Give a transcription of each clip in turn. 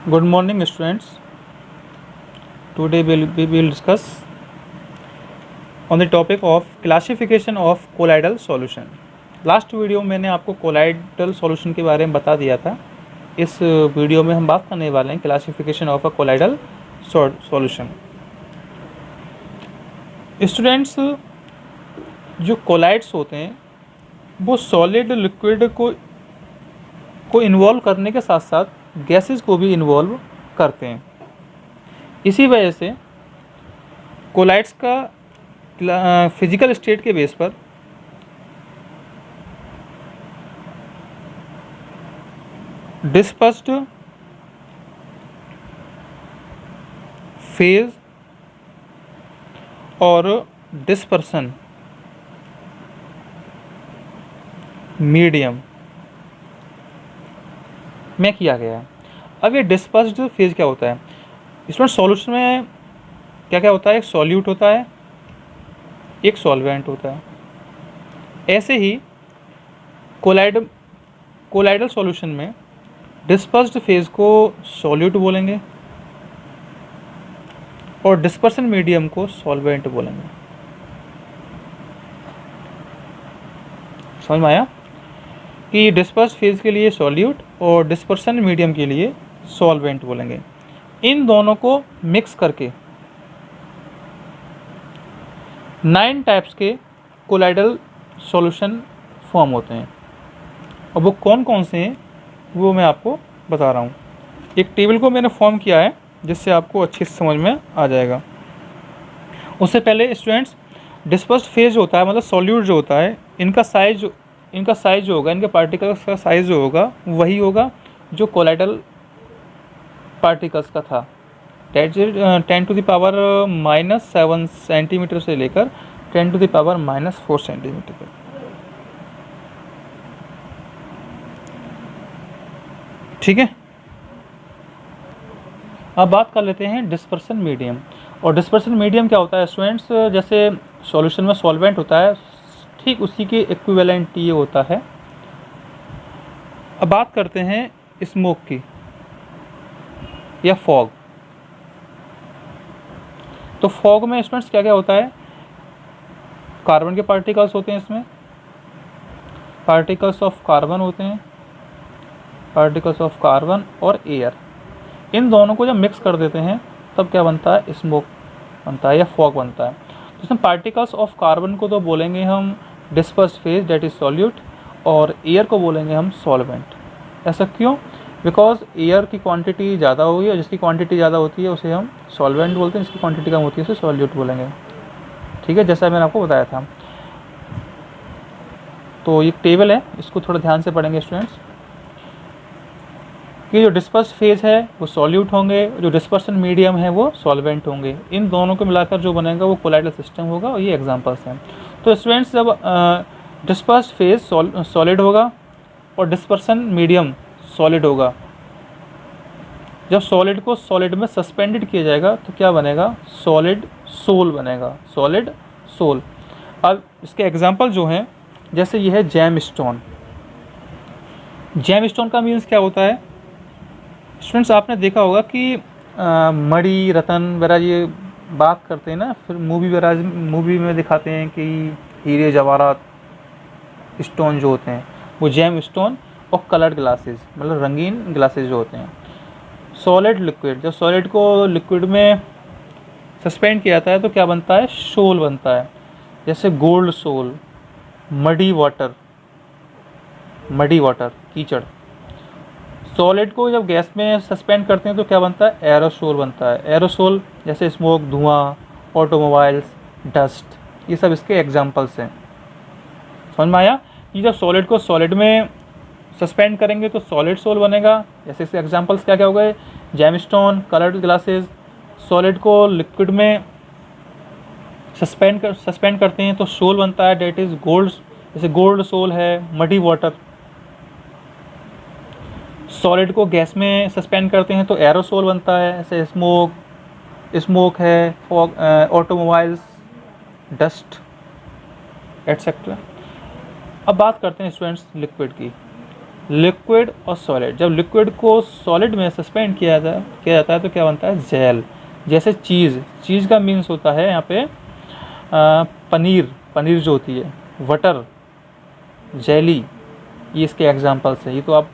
Good morning, students. Today we will discuss on the topic of classification of colloidal solution. Last video में मैंने आपको colloidal solution के बारे में बता दिया था। इस वीडियो में हम बात करने वाले हैं classification of a colloidal solution. Students, जो कोलाइड्स होते हैं वो सॉलिड लिक्विड को इन्वॉल्व करने के साथ साथ गैसेस को भी इन्वॉल्व करते हैं। इसी वजह से कोलाइड्स का फिजिकल स्टेट के बेस पर डिस्पर्स्ड फेज और डिस्पर्सन मीडियम में किया गया है। अब ये डिस्पर्स्ड फेज क्या होता है? इसमें सॉल्यूशन में क्या क्या होता है? एक सॉल्यूट होता है, एक सॉल्वेंट होता है। ऐसे ही कोलाइडल सॉल्यूशन में डिस्पर्स्ड फेज को सॉल्यूट बोलेंगे और डिस्पर्सन मीडियम को सॉल्वेंट बोलेंगे। समझ में आया कि डिस्पर्स्ड फेज के लिए सॉल्यूट और डिस्पर्सन मीडियम के लिए सॉल्वेंट बोलेंगे। इन दोनों को मिक्स करके 9 टाइप्स के कोलाइडल सॉल्यूशन फॉर्म होते हैं। और वो कौन कौन से हैं वो मैं आपको बता रहा हूँ। एक टेबल को मैंने फॉर्म किया है जिससे आपको अच्छी समझ में आ जाएगा। उससे पहले स्टूडेंट्स, डिस्पर्स्ड फेज होता है, मतलब सॉल्यूट जो होता है, इनका साइज जो होगा, इनके पार्टिकल्स का साइज जो होगा वही होगा जो कोलाइडल पार्टिकल्स का था। 10⁻⁻7 सेंटीमीटर से लेकर 10⁻⁻4 सेंटीमीटर तक। ठीक है, अब बात कर लेते हैं डिस्पर्सन मीडियम। और डिस्पर्सन मीडियम क्या होता है स्टूडेंट्स? जैसे सॉल्यूशन में सॉल्वेंट होता है, ठीक उसी के इक्विवेलेंट ये होता है। अब बात करते हैं स्मोक की या फॉग। तो फॉग में स्टूडेंट्स क्या क्या होता है? कार्बन के पार्टिकल्स होते हैं, इसमें पार्टिकल्स ऑफ कार्बन होते हैं, पार्टिकल्स ऑफ कार्बन और एयर। इन दोनों को जब मिक्स कर देते हैं तब क्या बनता है? स्मोक बनता है या फॉग बनता है। तो इसमें पार्टिकल्स ऑफ कार्बन को तो बोलेंगे हम dispersed phase, that is solute, और एयर को बोलेंगे हम सॉल्वेंट। ऐसा क्यों? बिकॉज एयर की क्वांटिटी ज़्यादा होगी और जिसकी क्वांटिटी ज़्यादा होती है उसे हम सॉल्वेंट बोलते हैं, जिसकी क्वांटिटी कम होती है उसे सॉल्यूट बोलेंगे। ठीक है, जैसा मैंने आपको बताया था। तो ये टेबल है, इसको थोड़ा ध्यान से पढ़ेंगे स्टूडेंट्स कि जो डिस्पर्स्ड फेज है वो सॉल्यूट होंगे, जो डिस्पर्सन मीडियम है वो सॉल्वेंट होंगे। इन दोनों को मिलाकर जो बनेगा वो कोलाइडल सिस्टम होगा। और ये एग्जांपल्स हैं। तो स्टूडेंट्स, जब डिस्पर्स्ड फेज सॉलिड होगा और डिस्पर्सन मीडियम सॉलिड होगा, जब सॉलिड को सॉलिड में सस्पेंडेड किया जाएगा तो क्या बनेगा? सॉलिड सोल बनेगा, सॉलिड सोल। अब इसके एग्जांपल जो हैं, जैसे ये है जैम स्टोन। जैम स्टोन का मीन्स क्या होता है स्टूडेंट्स? आपने देखा होगा कि मणि, रतन वगैरह ये बात करते हैं ना, फिर मूवी में दिखाते हैं कि हीरे जवाहरात स्टोन जो होते हैं वो जैम स्टोन। और कलर्ड ग्लासेस, मतलब रंगीन ग्लासेस जो होते हैं। सॉलिड लिक्विड, जब सॉलिड को लिक्विड में सस्पेंड किया जाता है तो क्या बनता है? सोल बनता है। जैसे गोल्ड सोल, मडी वाटर कीचड़। सॉलिड को जब गैस में सस्पेंड करते हैं तो क्या बनता है? एरोसोल बनता है। एरोसोल जैसे स्मोक, धुआं, ऑटोमोबाइल्स, डस्ट, ये सब इसके एग्जांपल्स हैं। समझ में आया कि जब सॉलिड को सॉलिड में सस्पेंड करेंगे तो सॉलिड सोल बनेगा। जैसे इसके एग्जांपल्स क्या क्या हो गए? Gemstone, coloured glasses. सॉलिड को लिक्विड में सस्पेंड करते हैं तो सोल बनता है, डेट इज गोल्ड। जैसे गोल्ड सोल है, मडी वाटर। सॉलिड को गैस में सस्पेंड करते हैं तो एरोसोल बनता है, ऐसे स्मोक है, फॉग, ऑटोमोबाइल्स, डस्ट, एटसेट्रा। अब बात करते हैं स्टूडेंट्स लिक्विड की। लिक्विड और सॉलिड, जब लिक्विड को सॉलिड में सस्पेंड किया जाता है तो क्या बनता है, जेल। जैसे चीज़ का मीन्स होता है यहाँ पे पनीर जो होती है, बटर, जेली, ये इसके एग्जांपल्स है, ये तो आप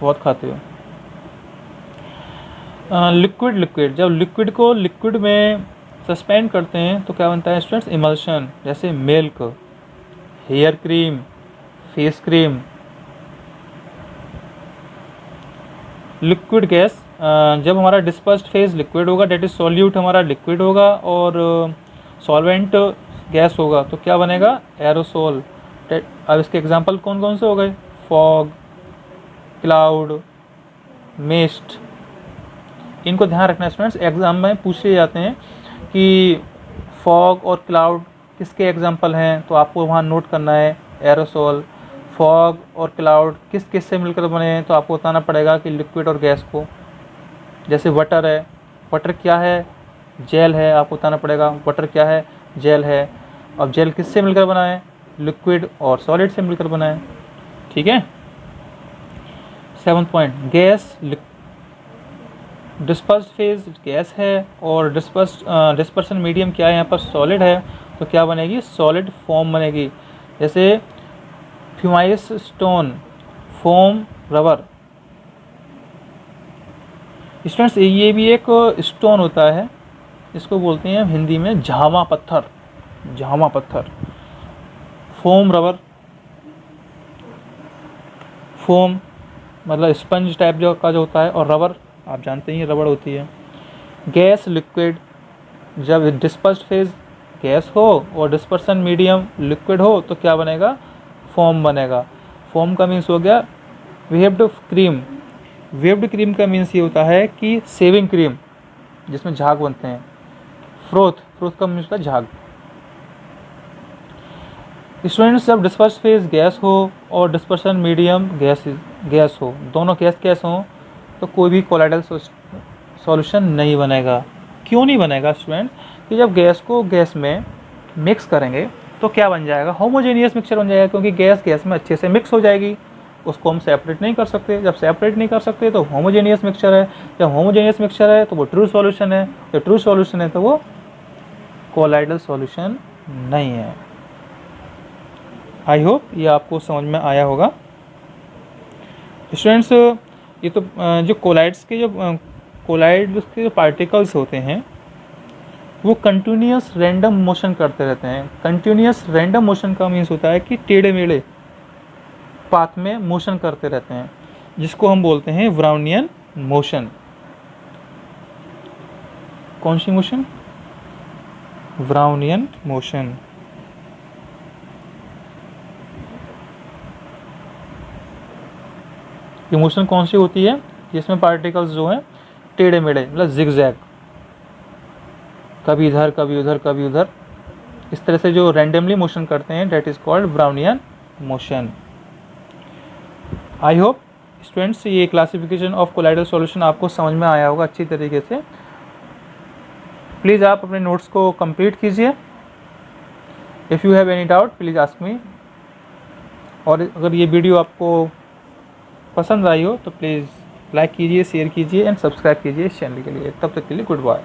बहुत खाते हो। लिक्विड, जब लिक्विड को लिक्विड में सस्पेंड करते हैं तो क्या बनता है स्टूडेंट्स, इमल्शन। जैसे milk, hair cream, face cream. Liquid gas, जब हमारा डिस्पर्स्ड फेज लिक्विड होगा, डेट इज सॉल्यूट हमारा लिक्विड होगा, और सॉल्वेंट गैस होगा तो क्या बनेगा, एरोसोल। अब इसके एग्जांपल कौन कौन से हो गए, फॉग, क्लाउड, मिस्ट। इनको ध्यान रखना स्टूडेंट्स, एग्जाम में पूछे जाते हैं कि फॉग और क्लाउड किसके एग्जांपल हैं, तो आपको वहाँ नोट करना है एरोसोल। फॉग और क्लाउड किस से मिलकर बने हैं, तो आपको बताना पड़ेगा कि लिक्विड और गैस को। जैसे वाटर है, वाटर क्या है, जेल है, आपको बताना पड़ेगा वाटर क्या है, जेल है। अब जेल किससे मिलकर बना है, लिक्विड और सॉलिड से मिलकर बना है। ठीक है। 7th point, gas, dispersed phase gas है और डिस्पर्सन मीडियम क्या है, यहाँ पर सॉलिड है, तो क्या बनेगी, सॉलिड फॉर्म बनेगी। जैसे फ्यूमाइस स्टोन, फोम, रबर। स्टूडेंट्स ये भी एक स्टोन होता है, इसको बोलते हैं हिंदी में झामा पत्थर। फोम, रबर, फोम मतलब स्पंज टाइप जो होता है, और रबर आप जानते ही रबड़ होती है। गैस, लिक्विड, जब डिस्पर्स्ड फेज गैस हो और डिस्पर्सन मीडियम लिक्विड हो तो क्या बनेगा, फॉर्म बनेगा। फॉर्म का मीन्स हो गया वेव्ड क्रीम। वेव्ड क्रीम का मीन्स ये होता है कि सेविंग क्रीम जिसमें झाग बनते हैं। फ्रोथ का मीन्स होता है झाग। स्टूडेंट्स, जब डिस्पर्स्ड फेज गैस हो और डिस्पर्सन मीडियम गैस हो, दोनों गैस हो, तो कोई भी कोलाइडल सॉल्यूशन नहीं बनेगा। क्यों नहीं बनेगा स्टूडेंट, कि जब गैस को गैस में मिक्स करेंगे तो क्या बन जाएगा, होमोजेनियस मिक्सचर बन जाएगा, क्योंकि गैस में अच्छे से मिक्स हो जाएगी। उसको हम सेपरेट नहीं कर सकते, जब सेपरेट नहीं कर सकते तो होमोजेनियस मिक्सचर है। जब होमोजेनियस मिक्सचर है तो वो ट्रू सॉल्यूशन है, जब ट्रू सॉल्यूशन है तो वो कोलाइडल सॉल्यूशन नहीं है। आई होप ये आपको समझ में आया होगा। स्टूडेंट्स, ये तो जो कोलाइड्स के जो पार्टिकल्स होते हैं वो कंटिन्यूस रैंडम मोशन करते रहते हैं। कंटिन्यूस रैंडम मोशन का मीन्स होता है कि टेढ़े मेढ़े पाथ में मोशन करते रहते हैं, जिसको हम बोलते हैं ब्राउनियन मोशन। कौन सी मोशन, ब्राउनियन मोशन। ये मोशन कौन सी होती है, जिसमें पार्टिकल्स जो हैं टेढ़े मेढ़े मतलब जिगजैग, कभी इधर कभी उधर कभी उधर, इस तरह से जो रैंडमली मोशन करते हैं, that is called Brownian motion. I hope students ये क्लासिफिकेशन ऑफ कोलाइडल सॉल्यूशन आपको समझ में आया होगा अच्छी तरीके से। प्लीज़ आप अपने नोट्स को कंप्लीट कीजिए। If you have any doubt please ask me. और अगर ये वीडियो आपको पसंद आई हो तो प्लीज़ लाइक कीजिए, शेयर कीजिए एंड सब्सक्राइब कीजिए इस चैनल के लिए। तब तक के लिए गुड बाय।